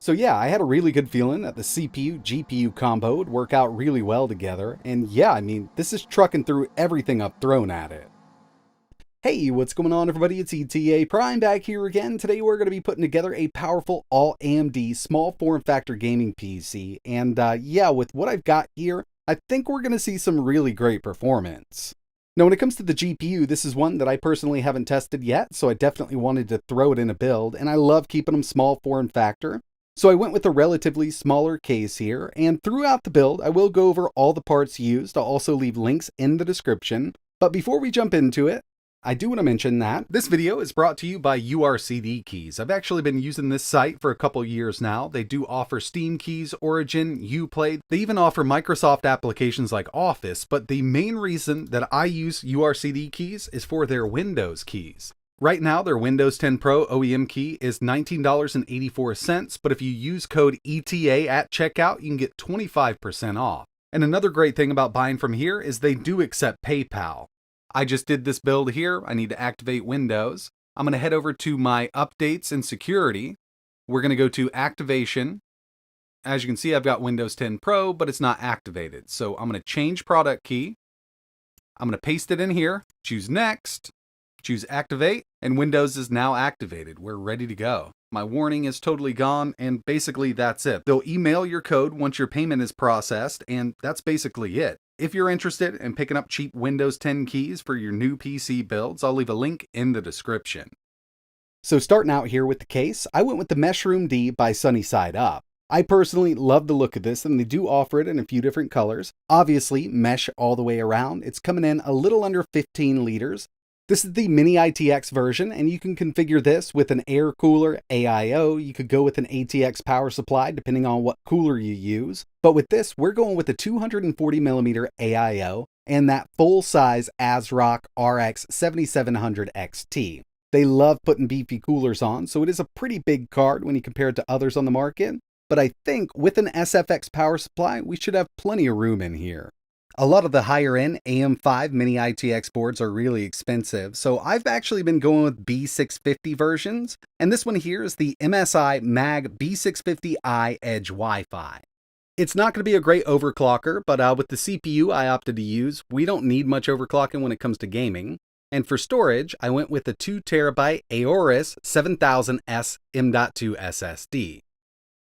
So yeah, I had a really good feeling that the CPU GPU combo would work out really well together, and yeah, I mean, this is trucking through everything I've thrown at it. Hey, what's going on everybody? It's ETAPRIME back here again. Today we're going to be putting together a powerful AllAMD small form factor gaming PC, and yeah, with what I've got here, I think we're going to see some really great performance. Now when it comes to the GPU, this is one that I personally haven't tested yet, so I definitely wanted to throw it in a build, and I love keeping them small form factor. So I went with a relatively smaller case here, and throughout the build, I will go over all the parts used. I'll also leave links in the description. But before we jump into it, I do want to mention that this video is brought to you by URCD keys. I've actually been using this site for a couple years now. They do offer Steam keys, Origin, Uplay. They even offer Microsoft applications like Office, but the main reason that I use URCD keys is for their Windows keys. Right now, their Windows 10 Pro OEM key is $19.84, but if you use code ETA at checkout, you can get 25% off. And another great thing about buying from here is they do accept PayPal. I just did this build here. I need to activate Windows. I'm going to head over to my updates and security. We're going to go to activation. As you can see, I've got Windows 10 Pro, but it's not activated. So I'm going to change product key. I'm going to paste it in here, choose next. Choose activate, and Windows is now activated. We're ready to go. My warning is totally gone, and basically that's it. They'll email your code once your payment is processed, and that's basically it. If you're interested in picking up cheap Windows 10 keys for your new PC builds, I'll leave a link in the description. So starting out here with the case, I went with the MESHROOM D by Sunny Side Up. I personally love the look of this, and they do offer it in a few different colors. Obviously, mesh all the way around. It's coming in a little under 15 liters. This is the mini ITX version, and you can configure this with an air cooler, AIO. You could go with an ATX power supply depending on what cooler you use. But with this, we're going with a 240mm AIO and that full-size ASRock RX 7700 XT. They love putting beefy coolers on, so it is a pretty big card when you compare it to others on the market. But I think with an SFX power supply, we should have plenty of room in here. A lot of the higher-end AM5 mini ITX boards are really expensive, so I've actually been going with B650 versions, and this one here is the MSI Mag B650i Edge Wi-Fi. It's not going to be a great overclocker, but with the CPU I opted to use, we don't need much overclocking when it comes to gaming. And for storage, I went with a 2TB Aorus 7000S M.2 SSD.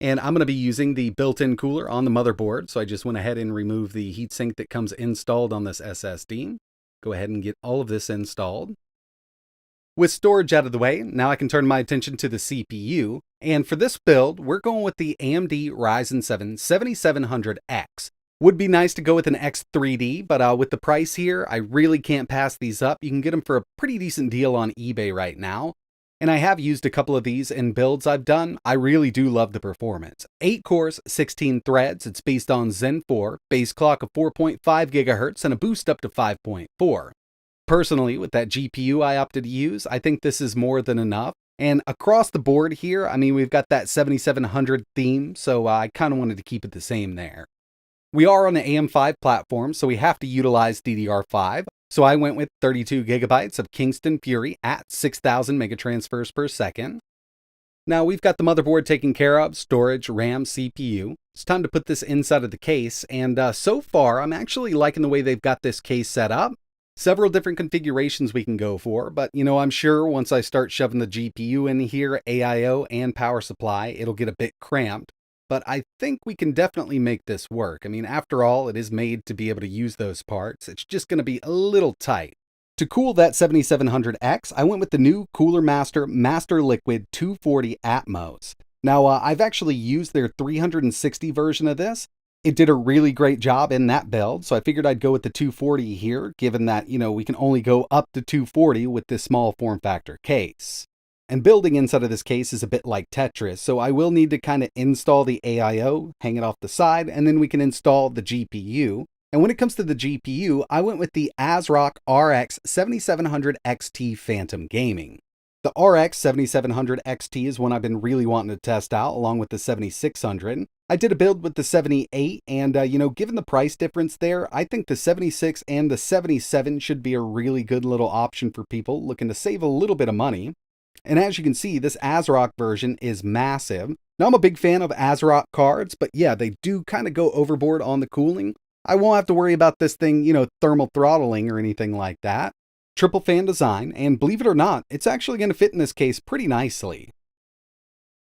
And I'm going to be using the built-in cooler on the motherboard, so I just went ahead and removed the heatsink that comes installed on this SSD. Go ahead and get all of this installed. With storage out of the way, now I can turn my attention to the CPU. And for this build, we're going with the AMD Ryzen 7 7700X. Would be nice to go with an X3D, but with the price here, I really can't pass these up. You can get them for a pretty decent deal on eBay right now. And I have used a couple of these in builds I've done. I really do love the performance. 8 cores, 16 threads. It's based on Zen 4, base clock of 4.5 GHz, and a boost up to 5.4. Personally, with that GPU I opted to use, I think this is more than enough. And across the board here, I mean, we've got that 7700 theme, so I kind of wanted to keep it the same there. We are on the AM5 platform, so we have to utilize DDR5. So I went with 32 gigabytes of Kingston Fury at 6,000 megatransfers per second. Now we've got the motherboard taken care of, storage, RAM, CPU. It's time to put this inside of the case, and so far I'm actually liking the way they've got this case set up. Several different configurations we can go for, but you know, I'm sure once I start shoving the GPU in here, AIO, and power supply, it'll get a bit cramped. But I think we can definitely make this work. I mean, after all, it is made to be able to use those parts. It's just going to be a little tight. To cool that 7700X, I went with the new Cooler Master Master Liquid 240 Atmos. Now, I've actually used their 360 version of this. It did a really great job in that build, so I figured I'd go with the 240 here, given that, you know, we can only go up to 240 with this small form factor case. And building inside of this case is a bit like Tetris, so I will need to kind of install the AIO, hang it off the side, and then we can install the GPU. And when it comes to the GPU, I went with the ASRock RX 7700 XT Phantom Gaming. The RX 7700 XT is one I've been really wanting to test out, along with the 7600. I did a build with the 78, and you know, given the price difference there, I think the 76 and the 77 should be a really good little option for people looking to save a little bit of money. And as you can see, this ASRock version is massive. Now, I'm a big fan of ASRock cards, but yeah, they do kind of go overboard on the cooling. I won't have to worry about this thing, thermal throttling or anything like that. Triple fan design, and believe it or not, it's actually going to fit in this case pretty nicely.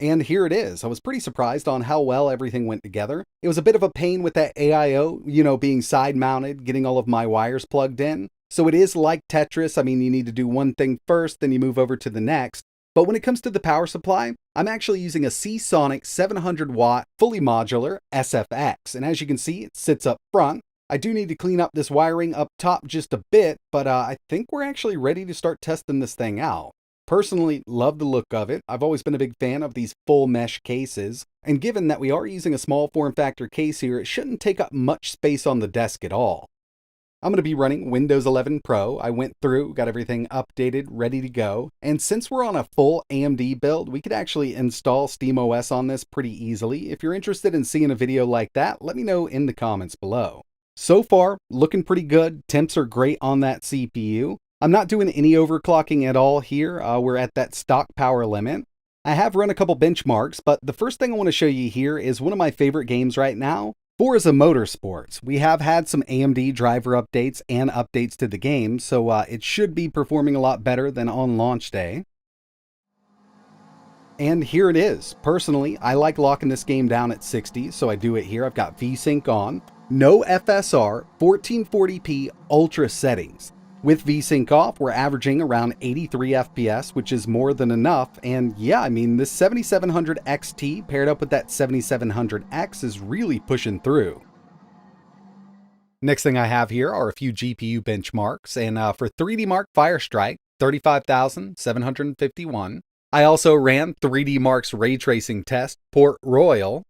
And here it is. I was pretty surprised on how well everything went together. It was a bit of a pain with that AIO, being side mounted, getting all of my wires plugged in. So it is like Tetris. I mean, you need to do one thing first, then you move over to the next. But when it comes to the power supply, I'm actually using a Seasonic 700 watt fully modular SFX. And as you can see, it sits up front. I do need to clean up this wiring up top just a bit, but I think we're actually ready to start testing this thing out. Personally, love the look of it. I've always been a big fan of these full mesh cases, and given that we are using a small form factor case here, it shouldn't take up much space on the desk at all. I'm going to be running Windows 11 Pro. I went through, got everything updated, ready to go, and since we're on a full AMD build, we could actually install SteamOS on this pretty easily. If you're interested in seeing a video like that, let me know in the comments below. So far, looking pretty good. Temps are great on that CPU. I'm not doing any overclocking at all here. We're at that stock power limit. I have run a couple benchmarks, but the first thing I want to show you here is one of my favorite games right now, Forza Motorsports. We have had some AMD driver updates and updates to the game, so it should be performing a lot better than on launch day. And here it is. Personally, I like locking this game down at 60, so I do it here. I've got VSync on, no FSR, 1440p ultra settings. With VSync off, we're averaging around 83 FPS, which is more than enough. And yeah, I mean, this 7700 XT paired up with that 7700X is really pushing through. Next thing I have here are a few GPU benchmarks. And for 3D Mark Firestrike, 35,751. I also ran 3D Mark's ray tracing test, Port Royal.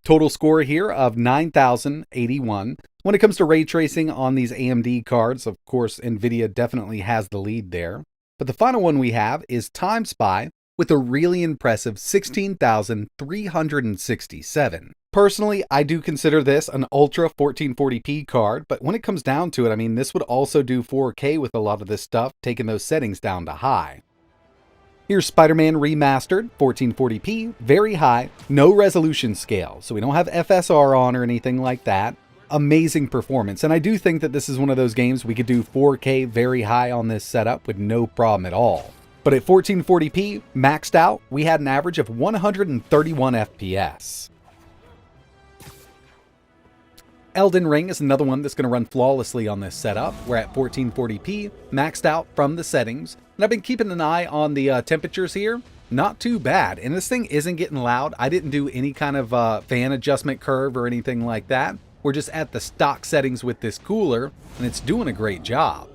Total score here of 9,081. When it comes to ray tracing on these AMD cards, of course, NVIDIA definitely has the lead there. But the final one we have is Time Spy with a really impressive 16,367. Personally, I do consider this an Ultra 1440p card, but when it comes down to it, I mean, this would also do 4K with a lot of this stuff, taking those settings down to high. Here's Spider-Man Remastered, 1440p, very high, no resolution scale, so we don't have FSR on or anything like that. Amazing performance, and I do think that this is one of those games we could do 4K very high on this setup with no problem at all. But at 1440p, maxed out, we had an average of 131 FPS. Elden Ring is another one that's going to run flawlessly on this setup. We're at 1440p, maxed out from the settings. And I've been keeping an eye on the temperatures here. Not too bad. And this thing isn't getting loud. I didn't do any kind of fan adjustment curve or anything like that. We're just at the stock settings with this cooler, and it's doing a great job.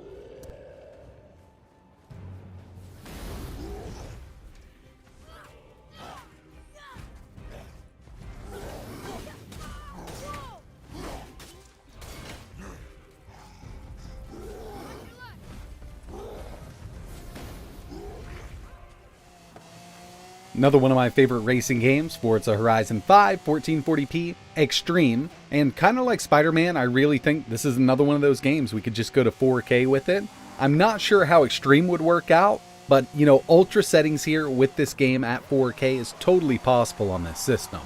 Another one of my favorite racing games, Forza Horizon 5, 1440p, Extreme, and kind of like Spider-Man, I really think this is another one of those games we could just go to 4K with it. I'm not sure how Extreme would work out, but ultra settings here with this game at 4K is totally possible on this system.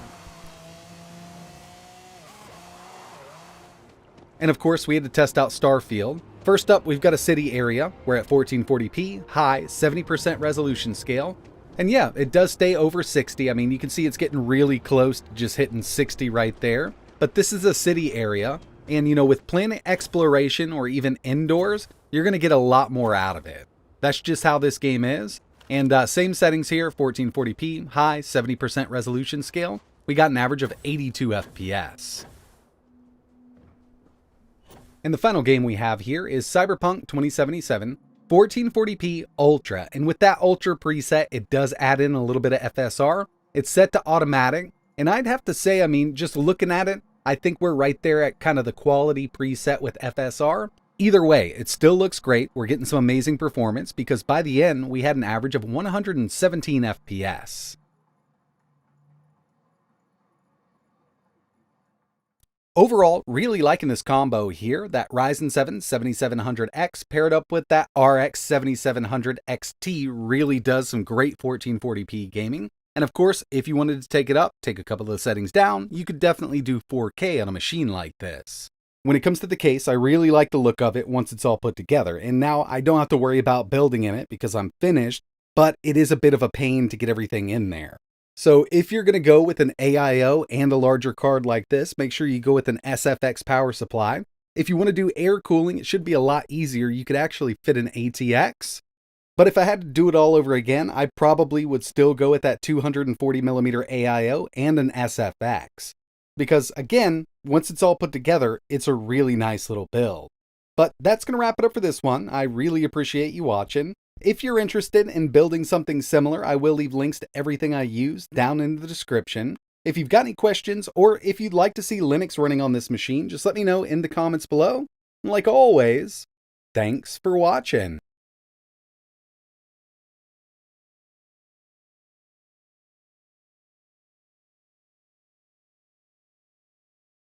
And of course, we had to test out Starfield. First up, we've got a city area. We're at 1440p, high, 70% resolution scale. And yeah, it does stay over 60. I mean, you can see it's getting really close to just hitting 60 right there. But this is a city area. And, with planet exploration or even indoors, you're going to get a lot more out of it. That's just how this game is. And same settings here, 1440p, high, 70% resolution scale. We got an average of 82 FPS. And the final game we have here is Cyberpunk 2077. 1440p Ultra, and with that Ultra preset, it does add in a little bit of FSR. It's set to automatic, and I'd have to say, I mean, just looking at it, I think we're right there at kind of the quality preset with FSR. Either way, it still looks great. We're getting some amazing performance because by the end, we had an average of 117 FPS. Overall, really liking this combo here. That Ryzen 7 7700X paired up with that RX 7700 XT really does some great 1440p gaming. And of course, if you wanted to take it up, take a couple of the settings down, you could definitely do 4K on a machine like this. When it comes to the case, I really like the look of it once it's all put together. And now I don't have to worry about building in it because I'm finished, but it is a bit of a pain to get everything in there. So if you're going to go with an AIO and a larger card like this, make sure you go with an SFX power supply. If you want to do air cooling, it should be a lot easier. You could actually fit an ATX. But if I had to do it all over again, I probably would still go with that 240mm AIO and an SFX. Because again, once it's all put together, it's a really nice little build. But that's going to wrap it up for this one. I really appreciate you watching. If you're interested in building something similar, I will leave links to everything I use down in the description. If you've got any questions, or if you'd like to see Linux running on this machine, just let me know in the comments below. And like always, thanks for watching.